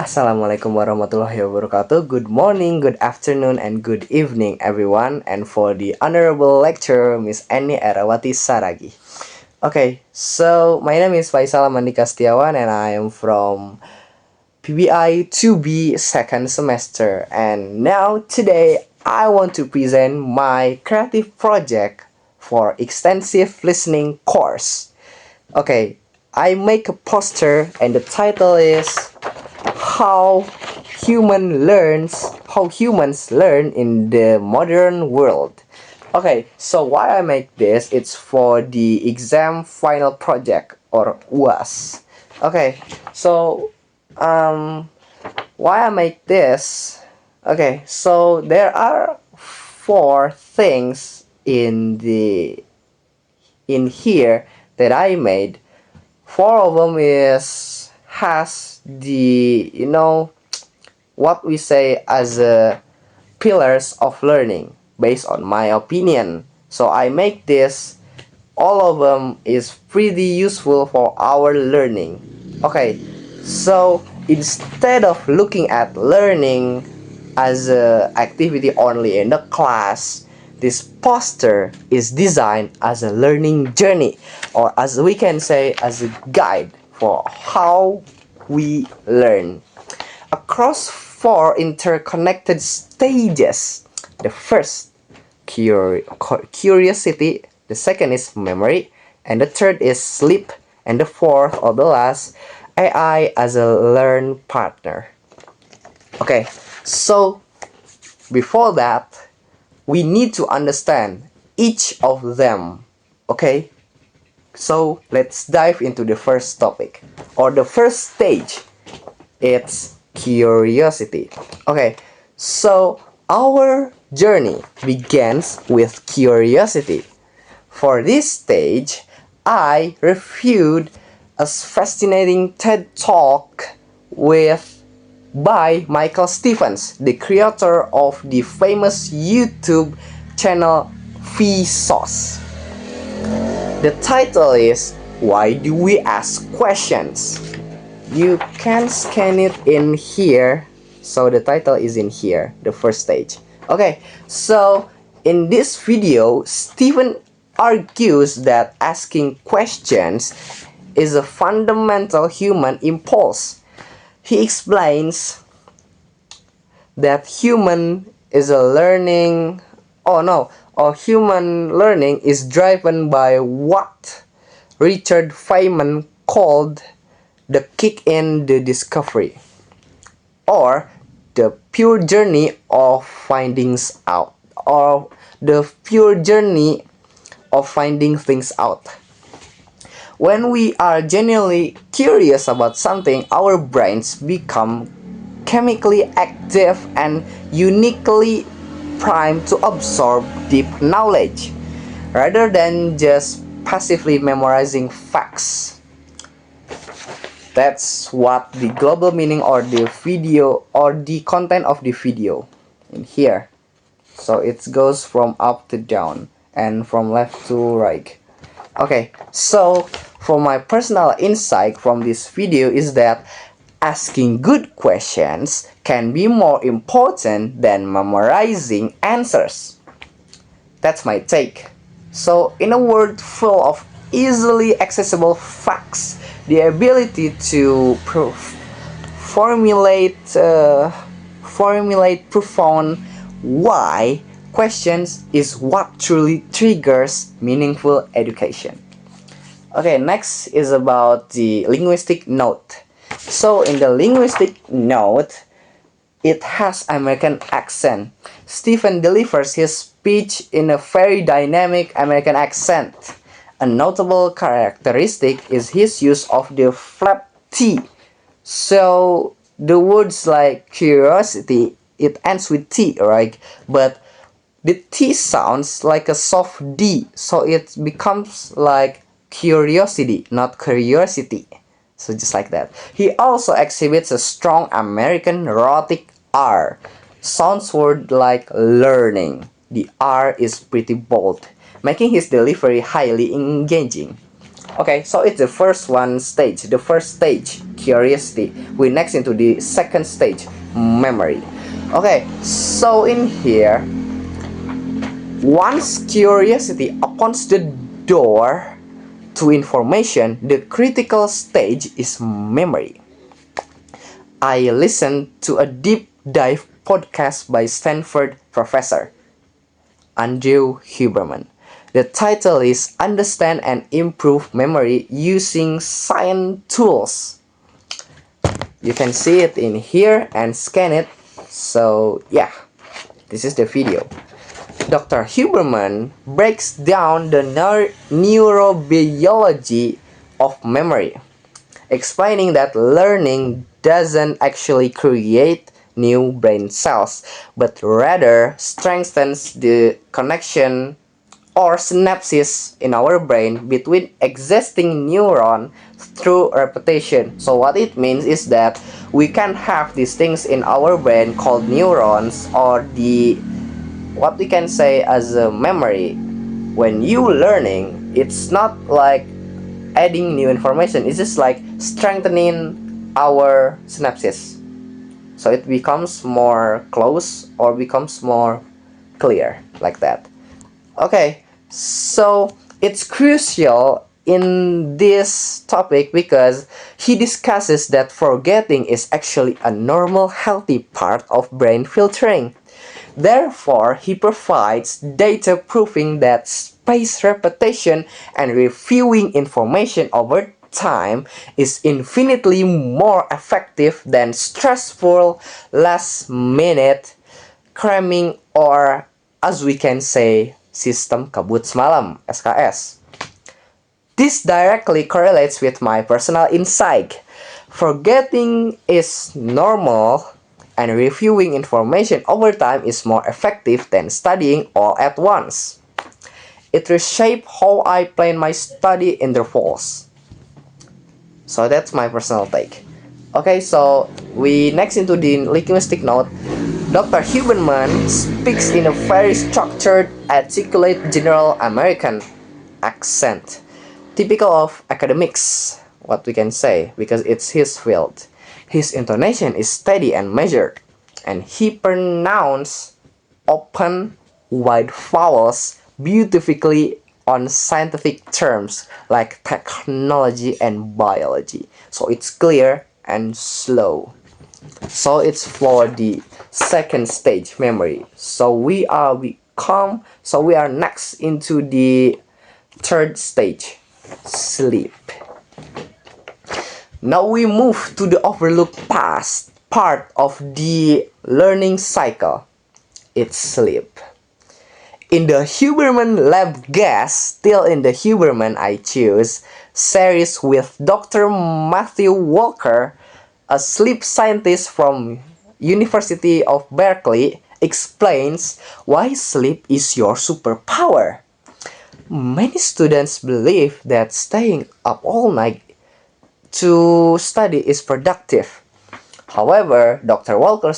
Assalamualaikum warahmatullahi wabarakatuh. Good morning, good afternoon, and good evening, everyone. And for the honorable lecturer, Miss Annie Erawati Saragi. Okay, so my name is Faisal Mandika Setiawan, and I am from PBI 2B second semester. And now, today, I want to present my creative project for extensive listening course. Okay, I make a poster, and the title is how how humans learn in the modern world. Okay, so why I make this, it's for the exam final project or UAS. Okay, so why I make this? Okay, so there are four things in here that I made. Four of them is has the what we say as pillars of learning based on my opinion. So I make this. All of them is pretty useful for our learning. Okay, so instead of looking at learning as a activity only in the class, this poster is designed as a learning journey, or as we can say, as a guide for how we learn across four interconnected stages. The first, curiosity, the second is memory, and the third is sleep, and the fourth or the last, AI as a learn partner. Okay, so before that, we need to understand each of them. Okay, so let's dive into the first topic or the first stage. It's curiosity. Okay, so our journey begins with curiosity. For this stage, I reviewed a fascinating TED Talk by Michael Stevens, the creator of the famous YouTube channel Vsauce. The title is Why Do We Ask Questions? You can scan it in here. So the title is in here, the first stage. Okay, so in this video, Stephen argues that asking questions is a fundamental human impulse. He explains that human learning is driven by what Richard Feynman called the kick in the discovery, or the pure journey of findings out, or the pure journey of finding things out. When we are genuinely curious about something, our brains become chemically active and uniquely primed to absorb deep knowledge, rather than just passively memorizing facts. That's what the global meaning or the video or the content of the video in here. So it goes from up to down and from left to right. Okay, so for my personal insight from this video is that asking good questions can be more important than memorizing answers. That's my take. So in a world full of easily accessible facts, the ability to formulate profound why questions is what truly triggers meaningful education. Okay, next is about the linguistic note. So in the linguistic note, it has American accent. Stephen delivers his speech in a very dynamic American accent. A notable characteristic is his use of the flap T. So the words like curiosity, it ends with T, right? But the T sounds like a soft D, so it becomes like curiosity, not curiosity. So just like that. He also exhibits a strong American rhotic R. Sounds word like learning. The R is pretty bold, making his delivery highly engaging. Okay, so it's the first one stage, the first stage, curiosity. We next into the second stage, memory. Okay, so in here, once curiosity opens the door to information, the critical stage is memory. I listened to a deep dive podcast by Stanford professor Andrew Huberman. The title is Understand and Improve Memory Using Science Tools. You can see it in here and scan it. So yeah, this is the video. Dr. Huberman breaks down the neurobiology of memory, explaining that learning doesn't actually create new brain cells, but rather strengthens the connection or synapses in our brain between existing neuron through repetition. So what it means is that we can have these things in our brain called neurons, or the what we can say as a memory. When you learning, it's not like adding new information, it's just like strengthening our synapses, so it becomes more close or becomes more clear, like that. Okay, so it's crucial in this topic because he discusses that forgetting is actually a normal, healthy part of brain filtering. Therefore, he provides data proving that spaced repetition and reviewing information over time is infinitely more effective than stressful last-minute cramming, or as we can say, sistem kabut semalam (SKS). This directly correlates with my personal insight. Forgetting is normal, and reviewing information over time is more effective than studying all at once. It reshaped how I plan my study intervals. So that's my personal take. Okay, so we next into the linguistic note. Dr. Huberman speaks in a very structured, articulate general American accent, typical of academics, what we can say, because it's his field. His intonation is steady and measured, and he pronounces open, wide vowels beautifully on scientific terms like technology and biology. So it's clear and slow. So it's for the second stage, memory. So we are next into the third stage, sleep. Now we move to the overlooked past part of the learning cycle. It's sleep. In the Huberman Lab Guest, still in the Huberman I choose, series with Dr. Matthew Walker, a sleep scientist from University of Berkeley, explains why sleep is your superpower. Many students believe that staying up all night to study is productive. However, Dr. Walker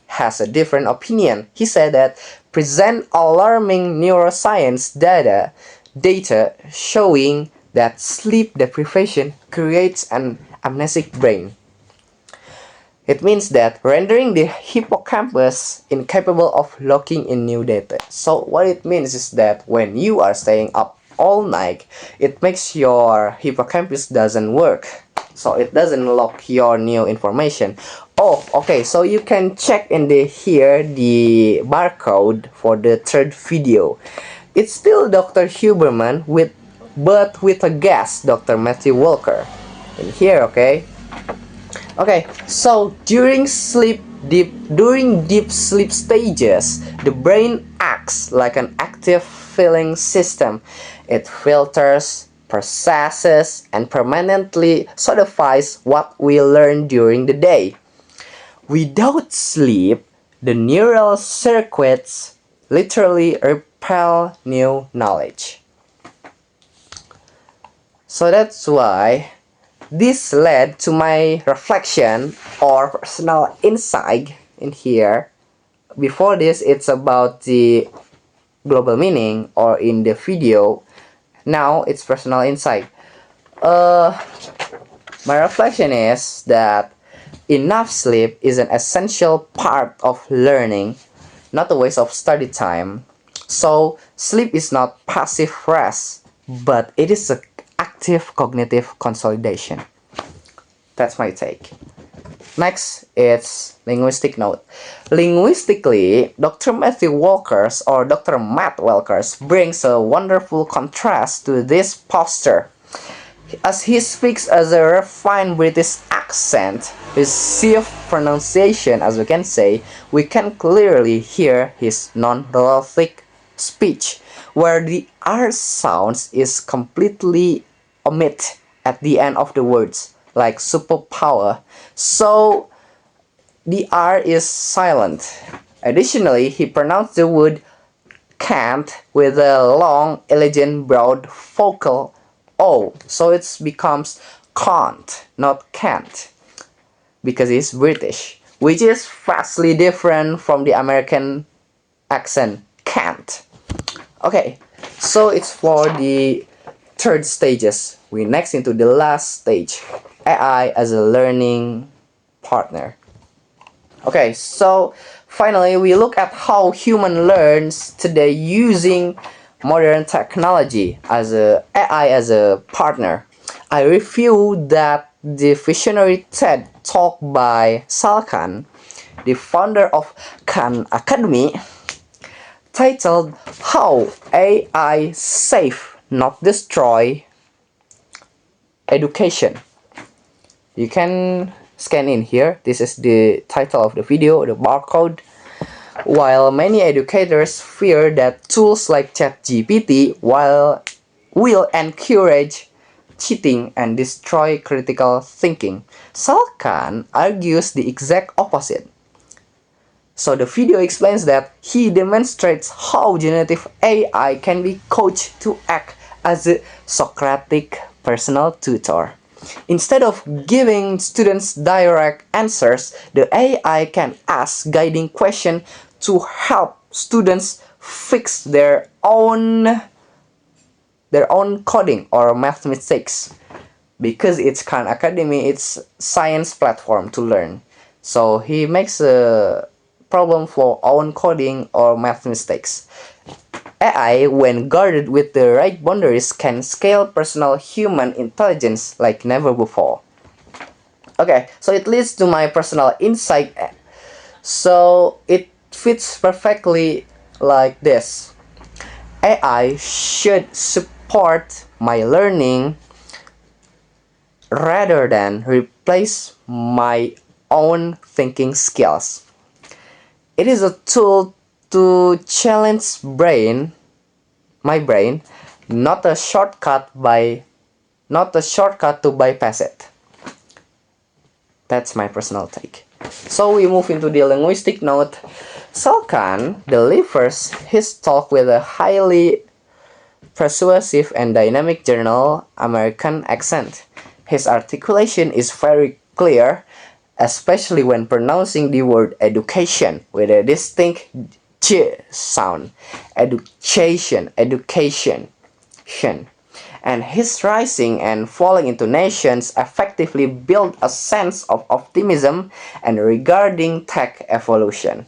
has a different opinion. He said that present alarming neuroscience data showing that sleep deprivation creates an amnesic brain. It means that rendering the hippocampus incapable of locking in new data. So what it means is that when you are staying up all night, it makes your hippocampus doesn't work. So it doesn't lock your new information. Oh, okay, so you can check in here the barcode for the third video. It's still Dr. Huberman but with a guest, Dr. Matthew Walker. In here, okay? Okay, so during deep sleep stages, the brain acts like an active filling system. It filters, processes, and permanently solidifies what we learn during the day. Without sleep, the neural circuits literally repel new knowledge. So that's why this led to my reflection or personal insight in here. Before this, it's about the global meaning or in the video. Now it's personal insight. Uh, my reflection is that enough sleep is an essential part of learning, not a waste of study time. So, sleep is not passive rest, but it is an active cognitive consolidation. That's my take. Next, it's linguistic note. Linguistically, Dr. Matthew Walkers or Dr. Matt Walkers brings a wonderful contrast to this posture. As he speaks as a refined British accent, with stiff pronunciation, as we can say, we can clearly hear his non-rhotic speech, where the R sounds is completely omit at the end of the words, like superpower. So the R is silent. Additionally, he pronounced the word can't with a long, elegant, broad vocal O. So it becomes can't, not can't, because he's British, which is vastly different from the American accent can't. Okay, so it's for the third stages. We next into the last stage, AI as a learning partner. Okay, so finally we look at how human learns today using modern technology as a AI as a partner. I review that the visionary TED talk by Sal Khan, the founder of Khan Academy, titled How AI Save Not Destroy Education. You can scan in here. This is the title of the video, the barcode. While many educators fear that tools like ChatGPT will encourage cheating and destroy critical thinking, Sal Khan argues the exact opposite. So the video explains that he demonstrates how generative AI can be coached to act as a Socratic personal tutor. Instead of giving students direct answers, the AI can ask guiding questions to help students fix their own coding or math mistakes. Because it's Khan Academy, it's science platform to learn. So he makes a problem for own coding or math mistakes. AI, when guarded with the right boundaries, can scale personal human intelligence like never before. Okay, so it leads to my personal insight. So it fits perfectly like this. AI should support my learning rather than replace my own thinking skills. It is a tool to challenge my brain, not a shortcut to bypass it. That's my personal take. So we move into the linguistic note. Sal Khan delivers his talk with a highly persuasive and dynamic journal American accent. His articulation is very clear, especially when pronouncing the word education with a distinct j sound. Education. And his rising and falling intonations effectively build a sense of optimism and regarding tech evolution.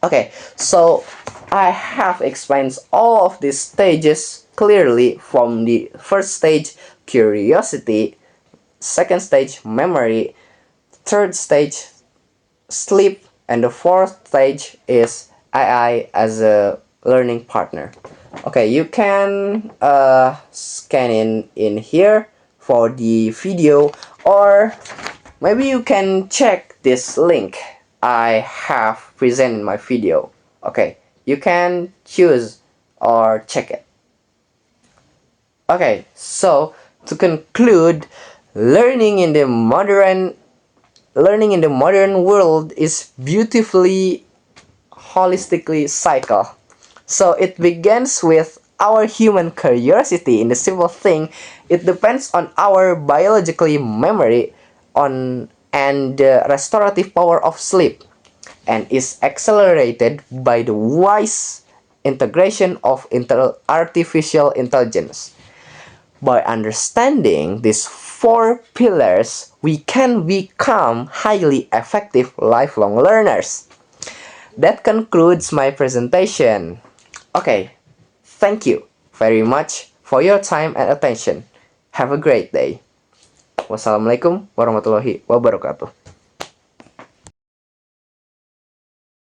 Okay, so I have explained all of these stages clearly, from the first stage, curiosity, second stage, memory, third stage, sleep, and the fourth stage is AI as a learning partner. Okay, you can scan in here for the video, or maybe you can check this link I have presented in my video. Okay, you can choose or check it. Okay, so to conclude, learning in the modern world is beautifully holistically cycle. So it begins with our human curiosity in the simple thing. It depends on our biologically memory and the restorative power of sleep, and is accelerated by the wise integration of artificial intelligence. By understanding these four pillars, we can become highly effective lifelong learners. That concludes my presentation. Okay, thank you very much for your time and attention. Have a great day. Wassalamualaikum warahmatullahi wabarakatuh.